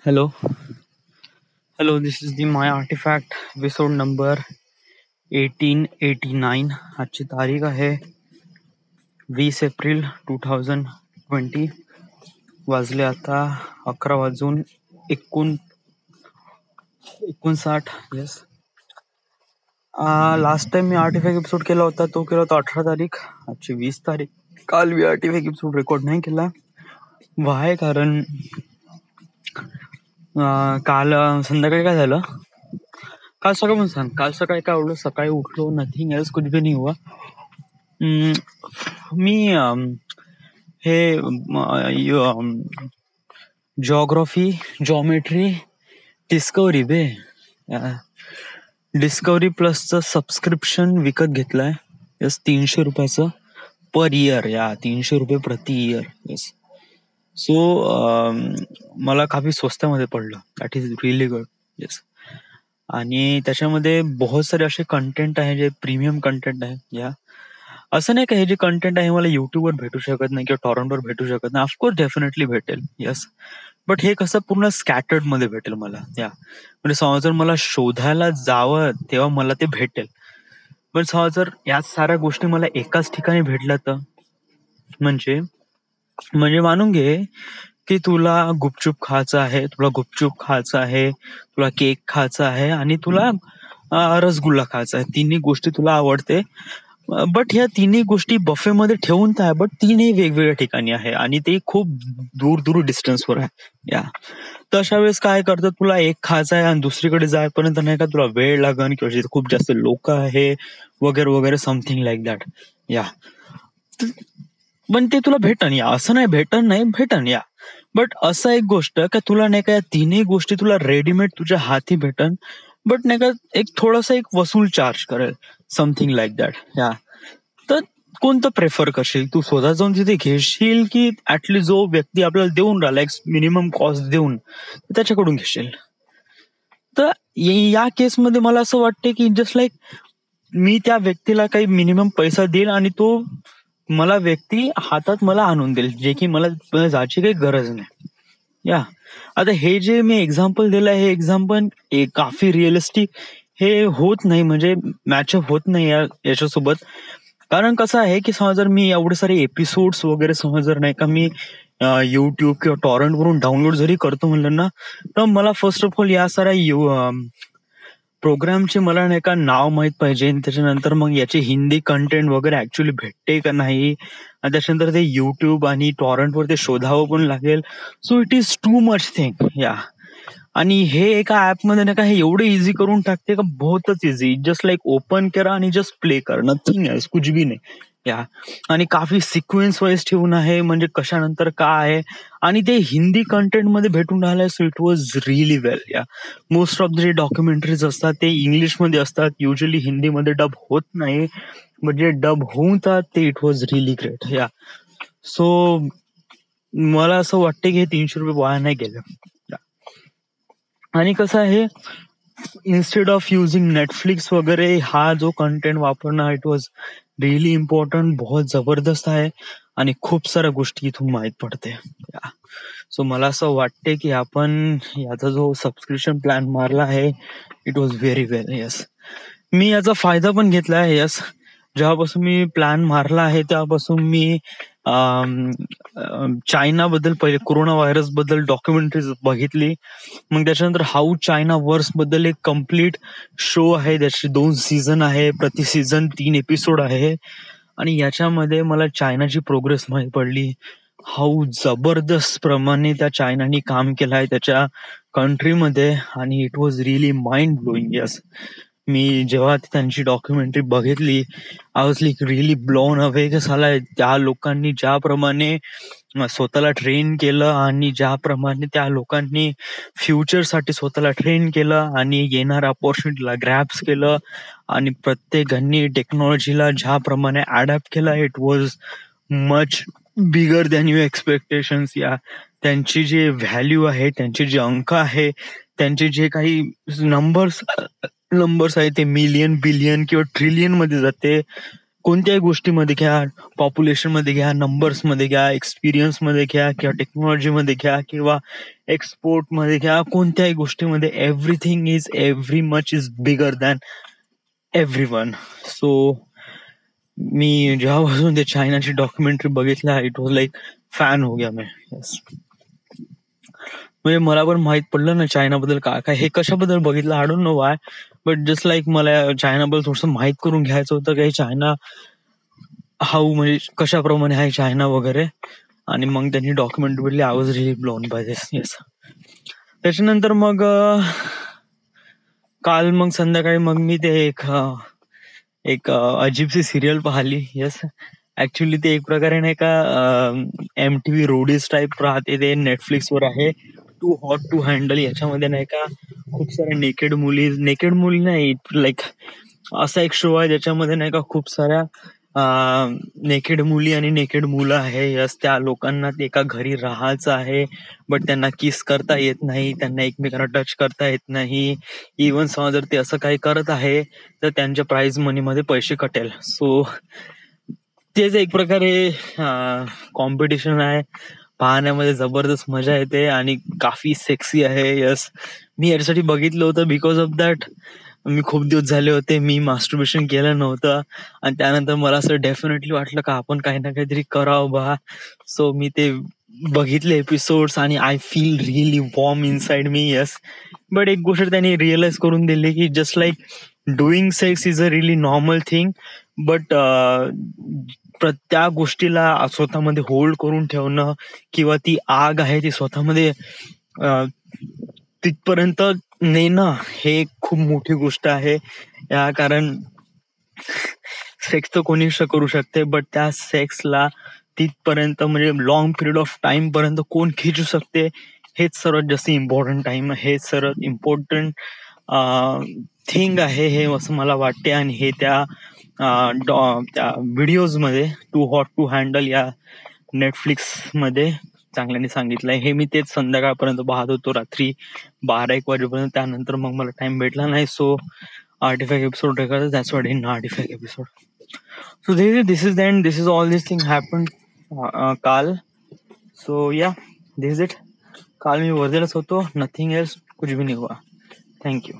Hello, hello. This is the My Artifact episode number 1889. आजची तारीख आहे 20 एप्रिल 2020. वाजले आता 11 वाजून 59. येस. लास्ट टाइम मी आर्टिफॅक्ट एपिसोड केला होता, तो केला होता 18 तारीख. आजची 20 तारीख. काल मी आर्टिफॅक्ट एपिसोड रेकॉर्ड नाही केला. वाय? कारण काल संध्याकाळी काय झालं, काल सकाळी काय आवडलं, सकाळी उठलो, नथिंग एल्स, कुछ भी नहीं हुआ. मी हे जॉमेट्री डिस्कवरी डिस्कवरी प्लसचं सबस्क्रिप्शन विकत घेतलंय. यस, 300 रुपयाचं पर इयर. 300 रुपये प्रति इयर. यस. सो मला काफी स्वस्तामध्ये पडलं. That is really good. Yes. आणि त्याच्यामध्ये बहुत सारे असे कंटेंट आहे जे प्रीमियम कंटेंट आहे. असं नाही का हे जे कंटेंट आहे मला युट्यूबवर भेटू शकत नाही किंवा टॉरंटवर भेटू शकत नाही. ऑफकोर्स डेफिनेटली भेटेल. येस. बट हे कसं पूर्ण स्कॅटर्ड मध्ये भेटेल मला. म्हणजे समजा जर मला शोधायला जावं तेव्हा मला ते भेटेल. पण समजा जर या साऱ्या गोष्टी मला एकाच ठिकाणी भेटल्या तर म्हणजे मानून घे की तुला गुपचूप खायचं आहे, तुला केक खायचा आहे आणि तुला रसगुल्ला खायचा आहे. तिन्ही गोष्टी तुला आवडते. बट ह्या तिन्ही गोष्टी बफेमध्ये ठेवून तर आहे, बट तीनही वेगवेगळ्या ठिकाणी आहे आणि ते खूप दूर डिस्टन्सवर आहे. तर अशा वेळेस काय करतं, तुला एक खायचा आहे आणि दुसरीकडे जायपर्यंत नाही का तुला वेळ लागेल किंवा जिथे खूप जास्त लोक आहे वगैरे वगैरे, समथिंग लाईक दॅट. पण ते तुला भेटन. असं नाही भेटन. बट असं एक गोष्ट का तुला नाही का या तिन्ही गोष्टी तुला रेडीमेड तुझ्या हाती भेटन, बट नाही का एक थोडासा एक वसूल चार्ज करेल, समथिंग लाईक दॅट. तर कोणतं प्रेफर करशील तू? स्वतः जाऊन तिथे घेशील की ऍटलीस्ट जो व्यक्ती आपल्याला देऊन राहिला एक मिनिमम कॉस्ट देऊन त्याच्याकडून घेशील? तर या केसमध्ये मला असं वाटते की जस्ट लाईक मी त्या व्यक्तीला काही मिनिमम पैसा देईल आणि तो मला व्यक्ती हातात मला आणून देईल, जे की मला जायची काही गरज नाही. आता हे जे मी एक्झाम्पल दिलं हे एक्झाम्पल काफी रिअलिस्टिक हे होत नाही, म्हणजे मॅचअप होत नाही याच्यासोबत. कारण कसं आहे की समजा जर मी एवढे सारे एपिसोड्स वगैरे समज जर नाही का मी युट्यूब किंवा टॉरंट वरून डाउनलोड जरी करतो म्हणलं ना, तर मला फर्स्ट ऑफ ऑल या साऱ्या प्रोग्रामचे मला नाही का नाव माहित पाहिजे. त्याच्यानंतर मग याचे हिंदी कंटेंट वगैरे ऍक्च्युली भेटते का नाही, आणि त्याच्यानंतर ते युट्यूब आणि टॉरंटवर ते शोधावं पण लागेल. So it is too much thing. आणि हे एका ऍपमध्ये नाही का हे एवढं इझी करून टाकते का बहुतच इझी. जस्ट लाईक ओपन करा आणि जस्ट प्ले करा, नथिंग एल्स, कुछ भी नाही. आणि काफी सिक्वेन्स वाईज ठेवून आहे, म्हणजे कशानंतर काय आहे, आणि ते हिंदी कंटेंट मध्ये भेटून राहिलंय. So it was really well. Most of the जे डॉक्युमेंटरीज असतात ते इंग्लिशमध्ये असतात, युजली हिंदीमध्ये डब होत नाही, म्हणजे डब होऊन ते it was really great. So मला असं वाटतं की हे 300 रुपये वाया नाही गेले. आणि कसं आहे, इन्स्टेड ऑफ युझिंग नेटफ्लिक्स वगैरे हा जो कंटेंट वापरणं, इट वॉज रिअली इम्पॉर्टंट, बहुत जबरदस्त आहे आणि खूप साऱ्या गोष्टी इथून माहीत पडते. सो मला असं वाटते की आपण याचा जो सबस्क्रिप्शन प्लॅन मारला आहे it was very well. Yes, मी याचा फायदा पण घेतला आहे. येस, जेव्हापासून मी प्लॅन मारला आहे तेव्हापासून मी चायनाबद्दल, पहिले कोरोना व्हायरस बद्दल डॉक्युमेंटरीज बघितली. मग त्याच्यानंतर हाऊ चायना वर्स बद्दल एक कम्प्लीट शो आहे, त्याचे 2 सीझन आहे, प्रति सीझन 3 एपिसोड आहे. आणि याच्यामध्ये मला चायनाची प्रोग्रेस माहीत पडली, हाऊ जबरदस्त प्रमाणे त्या चायनाने काम केलं आहे त्याच्या कंट्रीमध्ये, आणि it was really mind blowing. Yes, मी जेव्हा त्यांची डॉक्युमेंटरी बघितली I was like really blown away की साला त्या लोकांनी ज्याप्रमाणे स्वतःला ट्रेन केलं आणि ज्याप्रमाणे त्या लोकांनी फ्युचरसाठी स्वतःला ट्रेन केलं आणि येणाऱ्या अपॉर्च्युनिटीला ग्रॅब्स केलं आणि प्रत्येकांनी टेक्नॉलॉजीला ज्याप्रमाणे अडॅप्ट केला, it was much bigger than your expectations. त्यांची जे व्हॅल्यू आहे, त्यांचे जे अंक आहे, त्यांचे जे काही नंबर्स आहे ते मिलियन, बिलियन किंवा ट्रिलियन मध्ये जाते. कोणत्याही गोष्टीमध्ये घ्या, पॉप्युलेशन मध्ये घ्या, नंबर्स मध्ये घ्या, एक्सपिरियन्स मध्ये घ्या, किंवा टेक्नॉलॉजी मध्ये घ्या, किंवा एक्सपोर्ट मध्ये किंवा कोणत्याही गोष्टीमध्ये everything is every much is bigger than everyone. So मी जेव्हापासून ते चायनाची डॉक्युमेंटरी बघितल्या इट वॉज लाईक फॅन हो गया मैं. येस, म्हणजे मला पण माहित पडलं ना चायनाबद्दल काय काय, हे कशाबद्दल बघितलं I don't know Y, but just like मला चायनाबद्दल थोडंसं माहित करून घ्यायचं होतं की चायना हाऊ म्हणजे कशाप्रमाणे आहे चायना वगैरे. आणि मग त्यांनी डॉक्युमेंटरी बघितली, I was really blown by this. Yes, त्याच्यानंतर मग काल मग संध्याकाळी मग मी ते एक अजीबशी सिरियल पाहिली. येस, ऍक्च्युली ते एक प्रकारे नाही का MTV रोडीज टाईप राहते, ते नेटफ्लिक्सवर आहे. Too hot to handle. याच्यामध्ये नाही का खूप साऱ्या नेकेड मुली नाही, लाईक असा एक शो आहे ज्याच्यामध्ये नाही का खूप साऱ्या नेकेड मुली आणि नेकेड मुलं आहे. यस, त्या लोकांना एका घरी राहायचं आहे, बट त्यांना किस करता येत नाही, त्यांना एकमेकांना टच करता येत नाही. इवन समजा जर ते असं काही करत आहे तर त्यांच्या प्राइज मनी मध्ये पैसे कटेल. सो तेच एक प्रकारे कॉम्पिटिशन आहे. पाहण्यामध्ये जबरदस्त मजा येते आणि काफी सेक्सी आहे. यस, मी याच्यासाठी बघितलं होतं बिकॉज ऑफ दॅट मी खूप दिवस झाले होते मी मास्टरबेशन केलं नव्हतं, आणि त्यानंतर मला असं डेफिनेटली वाटलं का आपण काही ना काहीतरी करावं बा. सो मी ते बघितले एपिसोड्स आणि I feel really warm inside me. Yes, but एक गोष्ट त्यांनी रिअलाइज करून दिली की just like doing sex is a really normal thing, but त्या गोष्टीला स्वतःमध्ये होल्ड करून ठेवणं किंवा ती आग आहे ती स्वतःमध्ये तिथपर्यंत नेणं हे खूप मोठी गोष्ट आहे. कारण सेक्स तर कोणी करू शकते, बट त्या सेक्सला तिथपर्यंत म्हणजे लॉंग पिरियड ऑफ टाइम पर्यंत कोण खिचू शकते हेच सर्वात जास्त इम्पॉर्टंट टाइम, हेच सर्वात इम्पॉर्टंट थिंग आहे हे असं मला वाटते. आणि हे त्या व्हिडिओज मध्ये टू हॉट टू हँडल या नेटफ्लिक्स मध्ये चांगल्याने सांगितलंय. हे मी तेच संध्याकाळपर्यंत पाहत होतो, रात्री 12-1 वाजेपर्यंत. त्यानंतर मग मला टाइम भेटला नाही. So artefact episode record, that's what in artefact episode. So this is the end, this is all this thing happen काल. सो या, दिस इज इट. काल मी वर्धेलाच होतो, नथिंग एल्स, कुछ भी नहीं हुआ. थँक्यू.